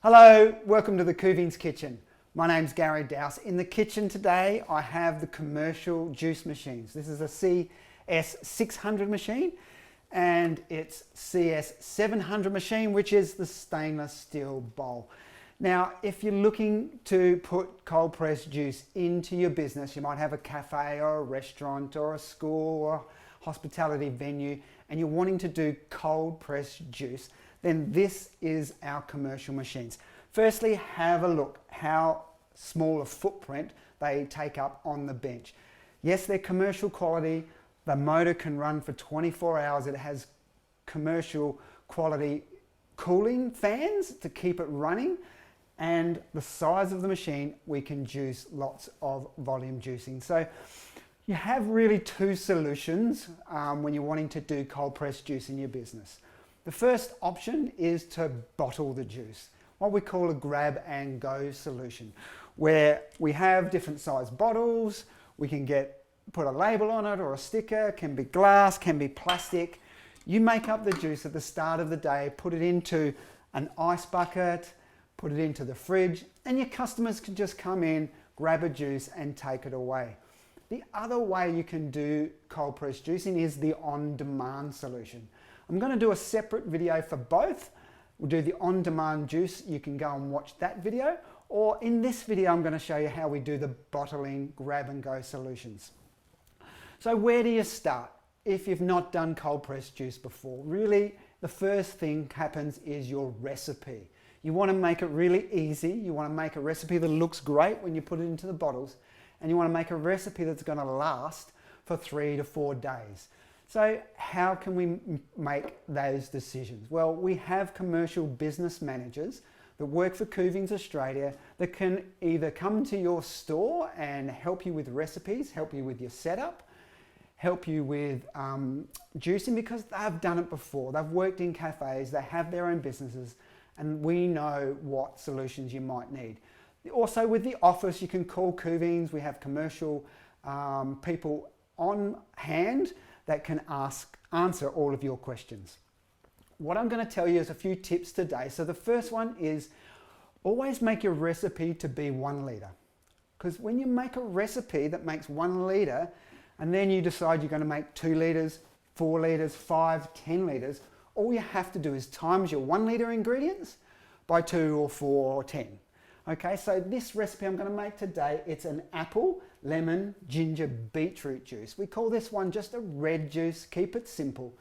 Hello, welcome to the Kuvings kitchen. My name's Gary Dowse. In the kitchen today, I have the commercial juice machines. This is a CS600 machine and it's CS700 machine, which is the stainless steel bowl. Now, if you're looking to put cold pressed juice into your business, you might have a cafe or a restaurant or a school or hospitality venue, and you're wanting to do cold pressed juice, then this is our commercial machines. Firstly, have a look how small a footprint they take up on the bench. Yes, they're commercial quality. The motor can run for 24 hours. It has commercial quality cooling fans to keep it running. And the size of the machine, we can juice lots of volume juicing. So you have really two solutions when you're wanting to do cold pressed juice in your business. The first option is to bottle the juice, what we call a grab and go solution, where we have different size bottles. We can put a label on it or a sticker, can be glass, can be plastic. You make up the juice at the start of the day, put it into an ice bucket, put it into the fridge, and your customers can just come in, grab a juice and take it away. The other way you can do cold pressed juicing is the on-demand solution. I'm going to do a separate video for both. We'll do the on-demand juice. You can go and watch that video. Or in this video, I'm going to show you how we do the bottling grab and go solutions. So where do you start if you've not done cold pressed juice before? Really, the first thing happens is your recipe. You want to make it really easy. You want to make a recipe that looks great when you put it into the bottles. And you want to make a recipe that's going to last for 3 to 4 days. So how can we make those decisions? Well, we have commercial business managers that work for Kuvings Australia that can either come to your store and help you with recipes, help you with your setup, help you with juicing, because they've done it before. They've worked in cafes, they have their own businesses, and we know what solutions you might need. Also with the office, you can call Kuvings. We have commercial people on hand that can answer all of your questions. What I'm going to tell you is a few tips today. So the first one is always make your recipe to be 1 litre. Because when you make a recipe that makes 1 litre and then you decide you're going to make 2 litres, 4 litres, 5, 10 litres, all you have to do is times your 1 litre ingredients by 2 or 4 or 10. Okay, so this recipe I'm going to make today, it's an apple, lemon, ginger, beetroot juice. We call this one just a red juice, keep it simple.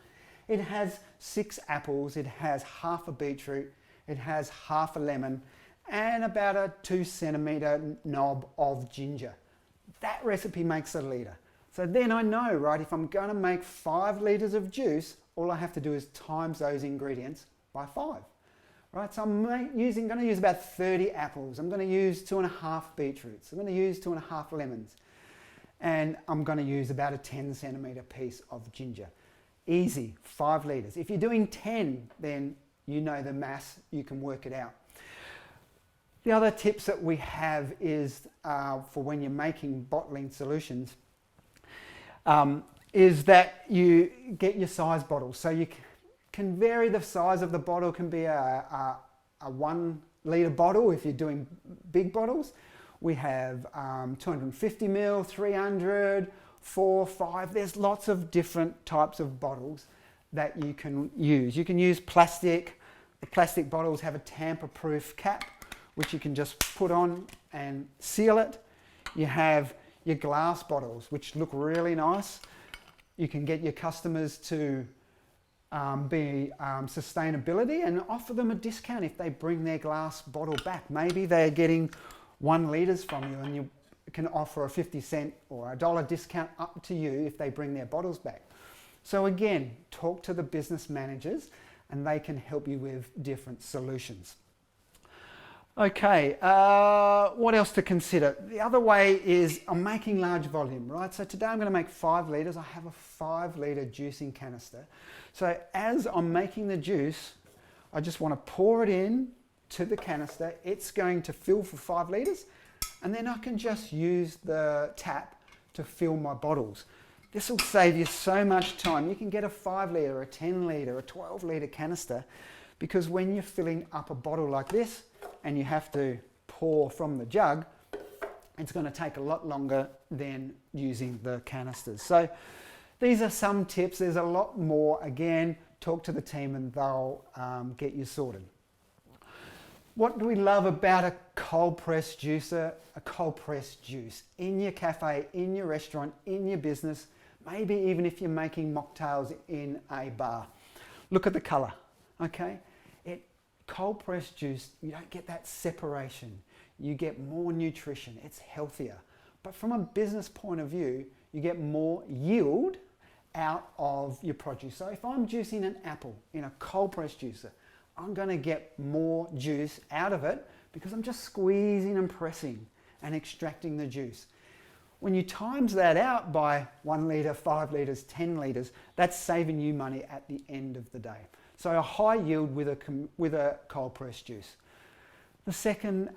It has 6 apples, it has half a beetroot, it has half a lemon, and about a 2 centimetre knob of ginger. That recipe makes a litre. So then I know, right, if I'm going to make 5 litres of juice, all I have to do is times those ingredients by 5. Right, so I'm going to use about 30 apples. I'm going to use 2.5 beetroots. I'm going to use 2.5 lemons. And I'm going to use about a 10 centimetre piece of ginger. Easy, 5 litres. If you're doing 10, then you know the mass, you can work it out. The other tips that we have is for when you're making bottling solutions, is that you get your size bottles. So you can vary the size of the bottle. Can be a 1 litre bottle if you're doing big bottles. We have 250 ml, 300, 4, 5. There's lots of different types of bottles that you can use. You can use plastic. The plastic bottles have a tamper-proof cap, which you can just put on and seal it. You have your glass bottles, which look really nice. You can get your customers to be sustainability and offer them a discount if they bring their glass bottle back. Maybe they're getting 1 litres from you and you can offer a 50 cent or $1 discount up to you if they bring their bottles back. So again, talk to the business managers and they can help you with different solutions. Okay, what else to consider? The other way is I'm making large volume, right? So today I'm going to make 5 litres. I have a 5 litre juicing canister. So as I'm making the juice, I just want to pour it in to the canister. It's going to fill for 5 litres, and then I can just use the tap to fill my bottles. This will save you so much time. You can get a 5 litre, a 10 litre, a 12 litre canister, because when you're filling up a bottle like this, and you have to pour from the jug, it's going to take a lot longer than using the canisters. So these are some tips. There's a lot more. Again, talk to the team and they'll get you sorted. What do we love about a cold press juicer? A cold press juice in your cafe, in your restaurant, in your business, maybe even if you're making mocktails in a bar. Look at the color, okay? Cold press juice, you don't get that separation. You get more nutrition, it's healthier. But from a business point of view, you get more yield out of your produce. So if I'm juicing an apple in a cold press juicer, I'm going to get more juice out of it because I'm just squeezing and pressing and extracting the juice. When you times that out by 1 litre, 5 litres, 10 litres, that's saving you money at the end of the day. So a high yield with a cold press juice. The second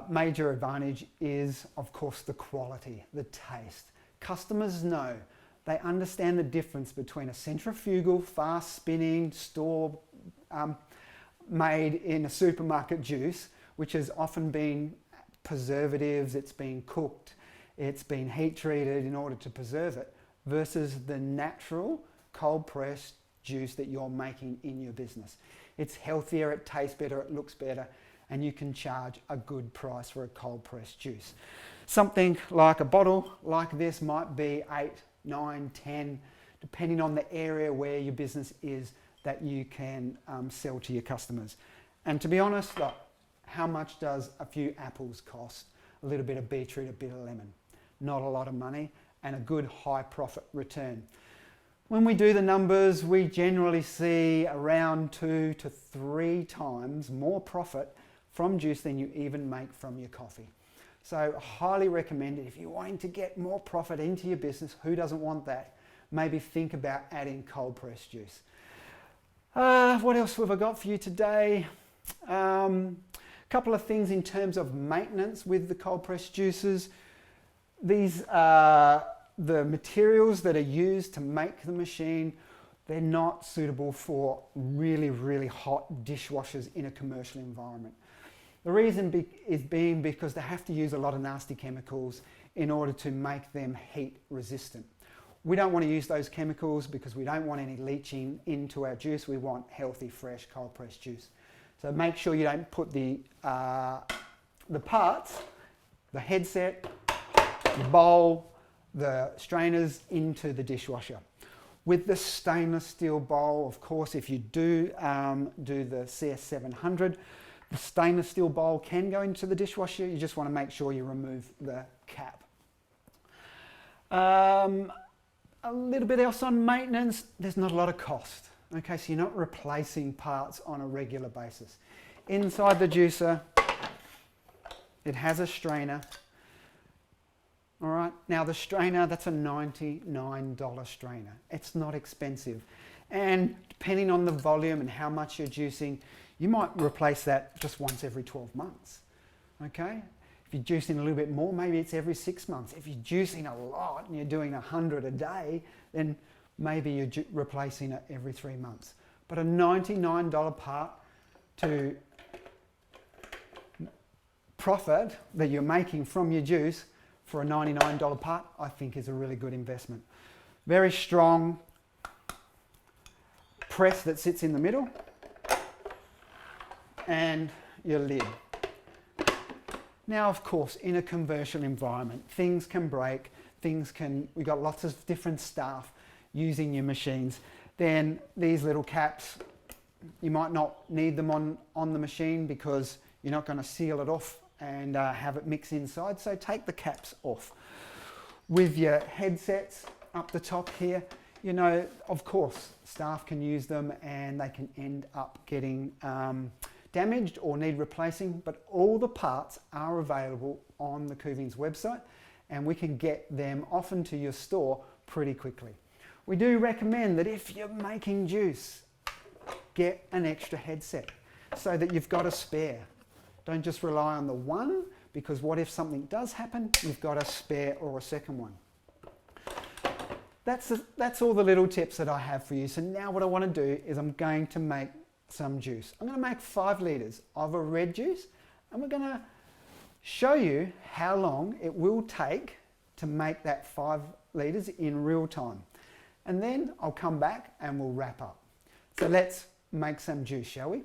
major advantage is, of course, the quality, the taste. Customers know, they understand the difference between a centrifugal, fast spinning, store made in a supermarket juice, which has often been preservatives, it's been cooked, it's been heat treated in order to preserve it, versus the natural cold pressed juice that you're making in your business. It's healthier, it tastes better, it looks better, and you can charge a good price for a cold pressed juice. Something like a bottle like this might be 8, 9, 10, depending on the area where your business is that you can sell to your customers. And to be honest, look, how much does a few apples cost? A little bit of beetroot, a bit of lemon. Not a lot of money and a good high profit return. When we do the numbers, we generally see around 2 to 3 times more profit from juice than you even make from your coffee. So highly recommend it. If you're wanting to get more profit into your business, who doesn't want that? Maybe think about adding cold pressed juice. What else have I got for you today? Couple of things in terms of maintenance with the cold pressed juices. These are the materials that are used to make the machine. They're not suitable for really, really hot dishwashers in a commercial environment. The reason is because they have to use a lot of nasty chemicals in order to make them heat resistant. We don't want to use those chemicals because we don't want any leaching into our juice. We want healthy, fresh, cold pressed juice. So make sure you don't put the parts, the headset, the bowl, the strainers into the dishwasher. With the stainless steel bowl, of course, if you do the CS600, the stainless steel bowl can go into the dishwasher. You just want to make sure you remove the cap. A little bit else on maintenance, there's not a lot of cost. Okay, so you're not replacing parts on a regular basis. Inside the juicer, it has a strainer. All right, now the strainer, that's a $99 strainer. It's not expensive. And depending on the volume and how much you're juicing, you might replace that just once every 12 months. Okay? If you're juicing a little bit more, maybe it's every 6 months. If you're juicing a lot and you're doing 100 a day, then maybe you're replacing it every 3 months. But a $99 part to profit that you're making from your juice for a $99 part, I think is a really good investment. Very strong press that sits in the middle and your lid. Now, of course, in a commercial environment, things can break, we've got lots of different staff using your machines. Then these little caps, you might not need them on the machine because you're not going to seal it off and have it mix inside, so take the caps off. With your headsets up the top here, you know, of course, staff can use them and they can end up getting damaged or need replacing, but all the parts are available on the Kuvings website and we can get them often to your store pretty quickly. We do recommend that if you're making juice, get an extra headset so that you've got a spare. Don't just rely on the one, because what if something does happen? You've got a spare or a second one. That's all the little tips that I have for you. So now what I want to do is I'm going to make some juice. I'm going to make 5 litres of a red juice, and we're going to show you how long it will take to make that 5 litres in real time. And then I'll come back and we'll wrap up. So let's make some juice, shall we?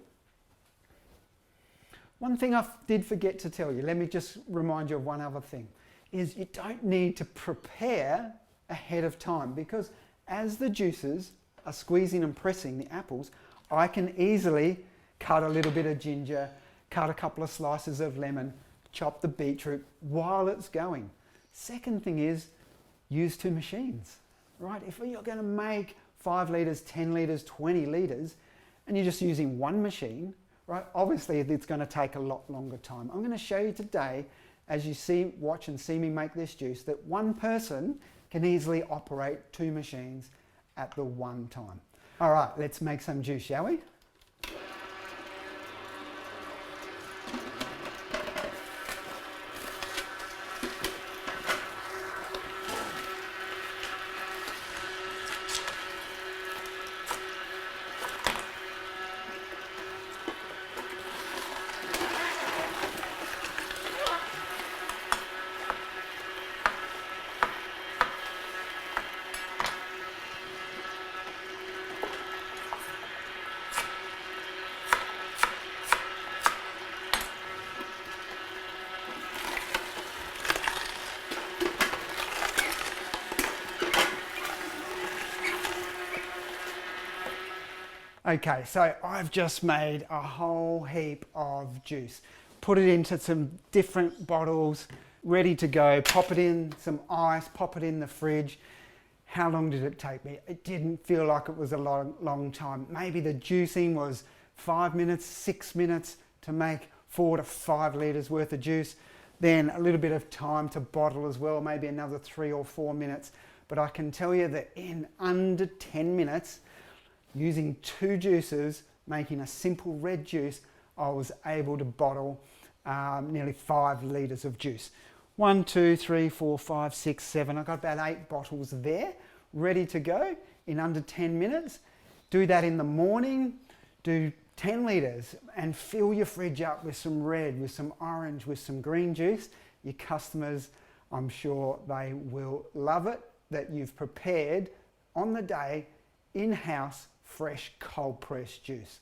One thing I did forget to tell you, let me just remind you of one other thing, is you don't need to prepare ahead of time, because as the juices are squeezing and pressing the apples, I can easily cut a little bit of ginger, cut a couple of slices of lemon, chop the beetroot while it's going. Second thing is, use 2 machines, right? If you're going to make 5 litres, 10 litres, 20 litres, and you're just using one machine, right? Obviously, it's going to take a lot longer time. I'm going to show you today, as you watch and see me make this juice, that one person can easily operate 2 machines at the one time. All right, let's make some juice, shall we? Okay, so I've just made a whole heap of juice. Put it into some different bottles, ready to go. Pop it in some ice, pop it in the fridge. How long did it take me? It didn't feel like it was a long time. Maybe the juicing was 5 minutes, 6 minutes to make 4 to 5 litres worth of juice. Then a little bit of time to bottle as well, maybe another 3 or 4 minutes. But I can tell you that in under 10 minutes, using 2 juices, making a simple red juice, I was able to bottle nearly 5 litres of juice. 1, 2, 3, 4, 5, 6, 7. I've got about 8 bottles there, ready to go in under 10 minutes. Do that in the morning, do 10 litres, and fill your fridge up with some red, with some orange, with some green juice. Your customers, I'm sure they will love it, that you've prepared on the day, in-house, fresh cold pressed juice.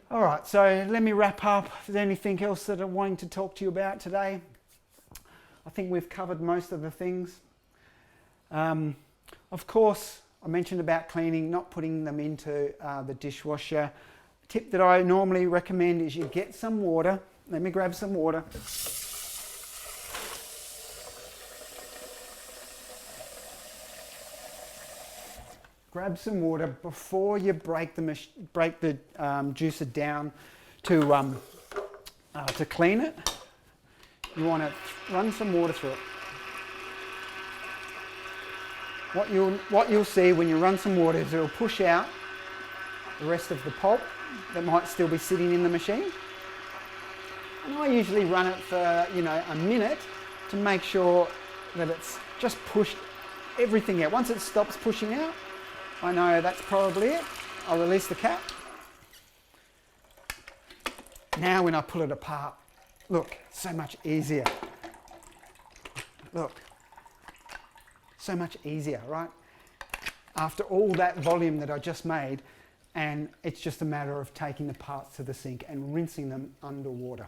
All right, so let me wrap up. Is there anything else that I'm wanting to talk to you about today? I think we've covered most of the things. Of course, I mentioned about cleaning, not putting them into the dishwasher. A tip that I normally recommend is you get some water. Let me grab some water. Grab some water before you break the juicer down to clean it. You want to run some water through it. What you'll see when you run some water is it'll push out the rest of the pulp that might still be sitting in the machine. And I usually run it for a minute to make sure that it's just pushed everything out. Once it stops pushing out, I know that's probably it. I'll release the cap. Now when I pull it apart, look, so much easier. Look, so much easier, right? After all that volume that I just made, and it's just a matter of taking the parts to the sink and rinsing them underwater.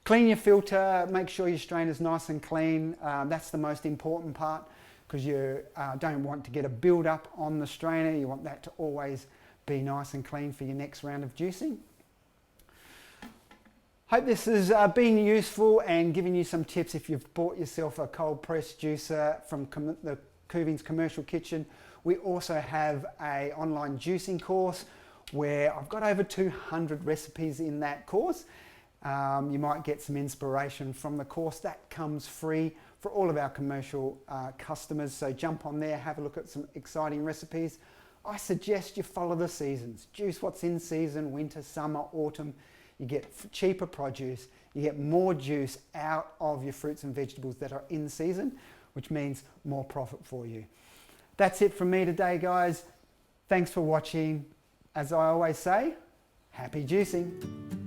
Clean your filter, make sure your strainer is nice and clean. That's the most important part, because you don't want to get a build up on the strainer. You want that to always be nice and clean for your next round of juicing. Hope this has been useful and given you some tips if you've bought yourself a cold press juicer from the Kuvings Commercial Kitchen. We also have an online juicing course where I've got over 200 recipes in that course. You might get some inspiration from the course. That comes free for all of our commercial customers. So jump on there, have a look at some exciting recipes. I suggest you follow the seasons. Juice what's in season, winter, summer, autumn. You get cheaper produce, you get more juice out of your fruits and vegetables that are in season, which means more profit for you. That's it from me today, guys. Thanks for watching. As I always say, Happy juicing!